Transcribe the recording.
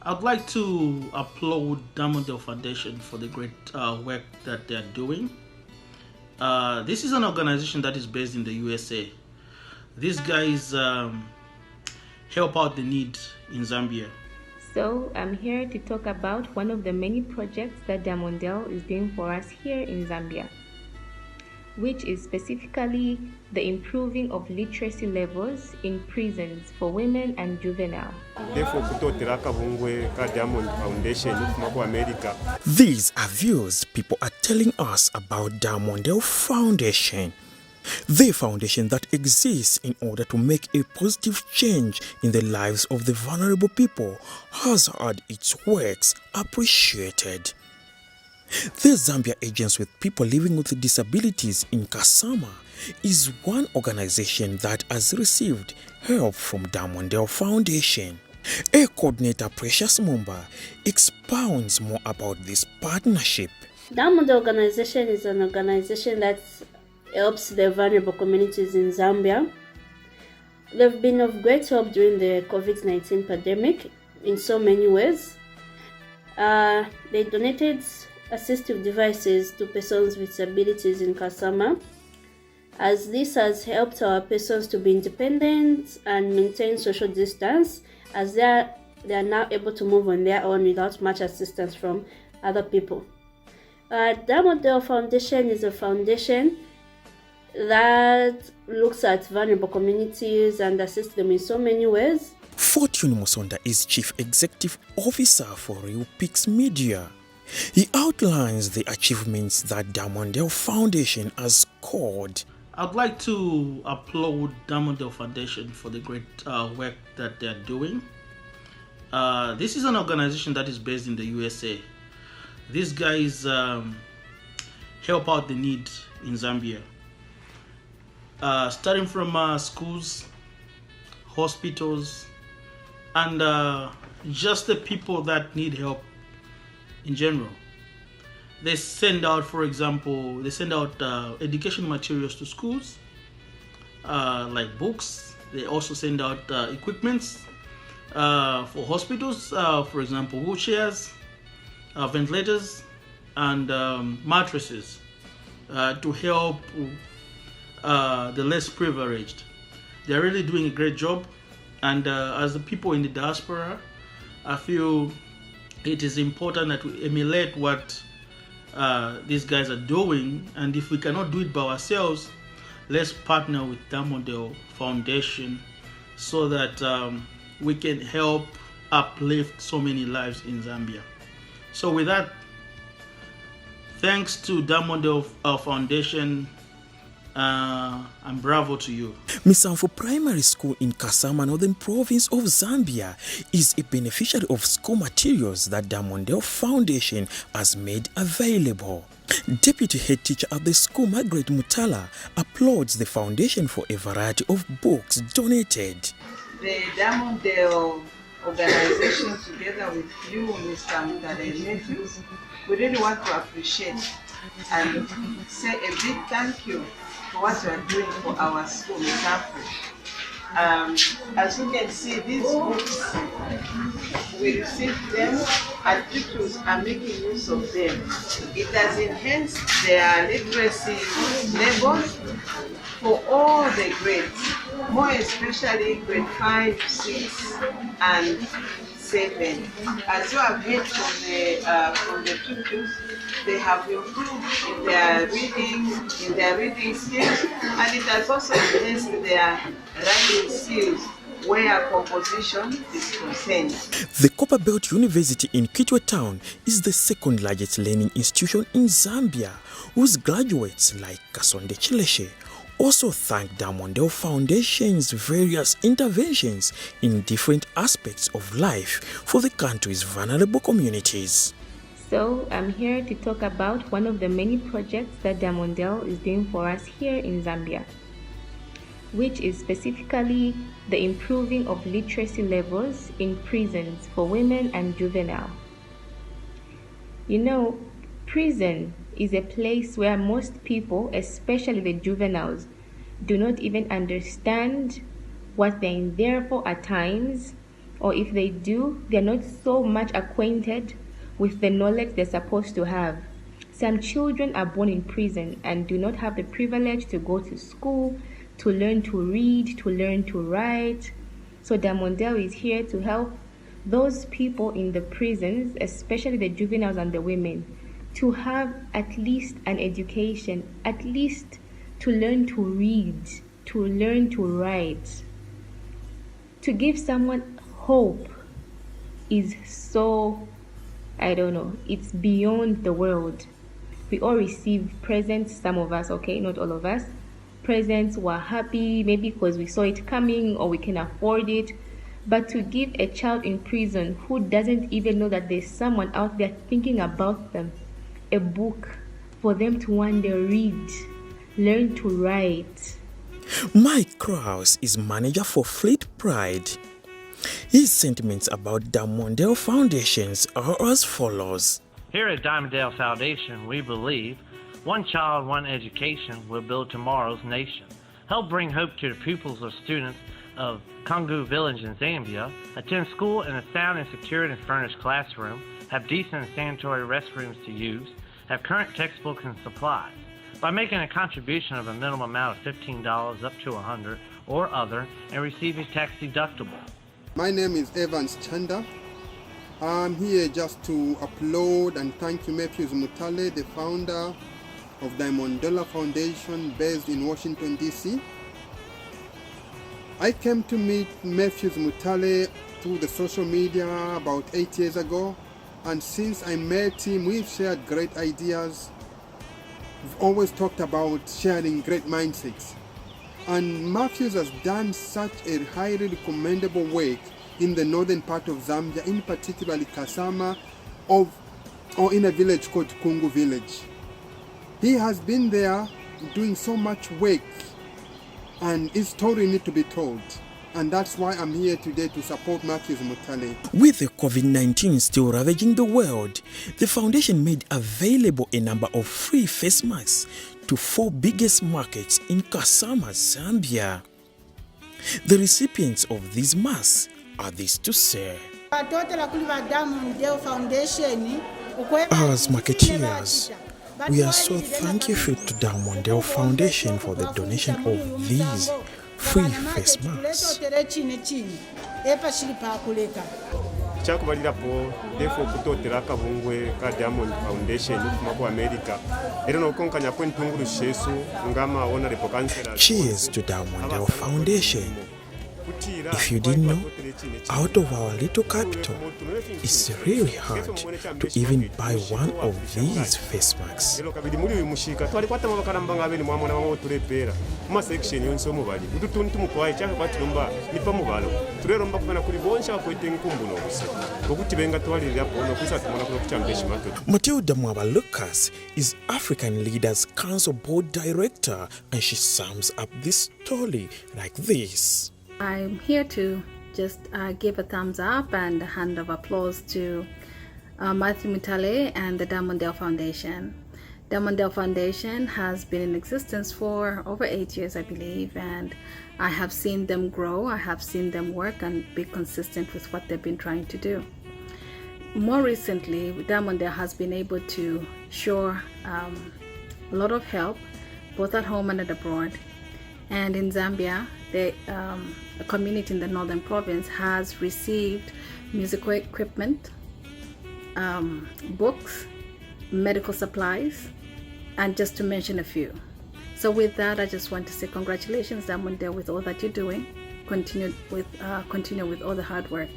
I'd like to applaud Diamondale Foundation for the great work that they're doing. This is an organization that is based in the USA. These guys help out the need in Zambia. So I'm here to talk about one of the many projects that Diamondale is doing for us here in Zambia, which is specifically the improving of literacy levels in prisons for women and juvenile. These are views people are telling us about Diamondale Foundation. The foundation that exists in order to make a positive change in the lives of the vulnerable people has had its works appreciated. The Zambia Agents with People Living with Disabilities in Kasama is one organization that has received help from Diamondale Foundation. A coordinator, Precious Mumba, expounds more about this partnership. Diamondale organization is an organization that helps the vulnerable communities in Zambia. They've been of great help during the COVID-19 pandemic in so many ways. They donated assistive devices to persons with disabilities in Kasama, as this has helped our persons to be independent and maintain social distance, as they are now able to move on their own without much assistance from other people. Diamondale Foundation is a foundation that looks at vulnerable communities and assists them in so many ways. Fortune Musonda is Chief Executive Officer for Real Peaks Media. He outlines the achievements that Diamondale Foundation has scored. I'd like to applaud Diamondale Foundation for the great work that they're doing. This is an organization that is based in the USA. These guys help out the need in Zambia. Starting from schools, hospitals, and just the people that need help in general. They send out, for example, education materials to schools, like books. They also send out equipments for hospitals, for example, wheelchairs, ventilators, and mattresses to help the less privileged. They're really doing a great job, and as the people in the diaspora, I feel it is important that we emulate what these guys are doing, and if we cannot do it by ourselves, let's partner with Diamondale Foundation so that we can help uplift so many lives in Zambia. So with that, thanks to Diamondale Foundation, and bravo to you. Misanfo Primary School in Kasama, Northern Province of Zambia, is a beneficiary of school materials that Diamondale Foundation has made available. Deputy head teacher at the school, Mathews Mutale, applauds the foundation for a variety of books donated. The Diamondale organization, together with you, Mr. Mutale and Mathews, we really want to appreciate and say a big thank you for what you are doing for our school, Misanfo. As you can see, these books, we received them and pupils are making use of them. It has enhanced their literacy levels for all the grades, more especially grade 5, 6, and 7. As you have heard from the pupils, they have improved in their reading skills, and it has also enhanced their writing skills where composition is concerned. The Copperbelt University in Kitwe Town is the second largest learning institution in Zambia, whose graduates like Kasonde Chileshe also thank Diamondale Foundation's various interventions in different aspects of life for the country's vulnerable communities. So I'm here to talk about one of the many projects that Diamondale is doing for us here in Zambia, which is specifically the improving of literacy levels in prisons for women and juvenile. You know, prison is a place where most people, especially the juveniles, do not even understand what they're in there for at times, or if they do, they're not so much acquainted with the knowledge they're supposed to have. Some children are born in prison and do not have the privilege to go to school, to learn to read, to learn to write. So Diamondale is here to help those people in the prisons, especially the juveniles and the women, to have at least an education, at least to learn to read, to learn to write. To give someone hope is so, it's beyond the world. We all receive presents, some of us, okay, not all of us. Presents, we're happy, maybe because we saw it coming or we can afford it. But to give a child in prison who doesn't even know that there's someone out there thinking about them, a book for them to one day read, learn to write. Mike Krause is manager for Fleet Pride. His sentiments about Diamondale Foundations are as follows. Here at Diamondale Foundation, we believe one child, one education will build tomorrow's nation. Help bring hope to the pupils or students of Kongu Village in Zambia, attend school in a sound and secured and furnished classroom, have decent and sanitary restrooms to use, have current textbooks and supplies. By making a contribution of a minimum amount of $15 up to $100 or other and receiving tax deductible. My name is Evans Chanda. I'm here just to applaud and thank you Mathews Mutale, the founder of Diamondale Foundation based in Washington, D.C. I came to meet Mathews Mutale through the social media about 8 years ago, and since I met him, we've shared great ideas. We've always talked about sharing great mindsets. And Mathews has done such a highly commendable work in the northern part of Zambia, in particularly Kasama, or in a village called Kongu Village. He has been there doing so much work, and his story needs to be told. And that's why I'm here today to support Mathews Mutale. With the COVID-19 still ravaging the world, the foundation made available a number of free face masks to 4 biggest markets in Kasama, Zambia. The recipients of these masks are this to say. As marketeers, we are so thankful to Diamondale Foundation for the donation of these free face masks. Chakubalirapo defo kutotera kabungwe ka Diamond Foundation kuma ku America era no konkanya kwentunguru shesu ngama honorable councillor. Cheers to Diamondale Foundation. If you didn't know, out of our little capital, it's really hard to even buy one of these face masks. Matilda Mwaba Lucas is African Leaders Council Board Director, and she sums up this story like this. I'm here to just give a thumbs up and a hand of applause to Mathews Mutale and the Diamondale Foundation. Diamondale Foundation has been in existence for over 8 years, I believe, and I have seen them grow. I have seen them work and be consistent with what they've been trying to do. More recently, Diamondale has been able to show a lot of help, both at home and abroad. And in Zambia, a community in the northern province has received musical equipment, books, medical supplies, and just to mention a few. So with that, I just want to say congratulations, Diamondale, with all that you're doing. Continue with all the hard work.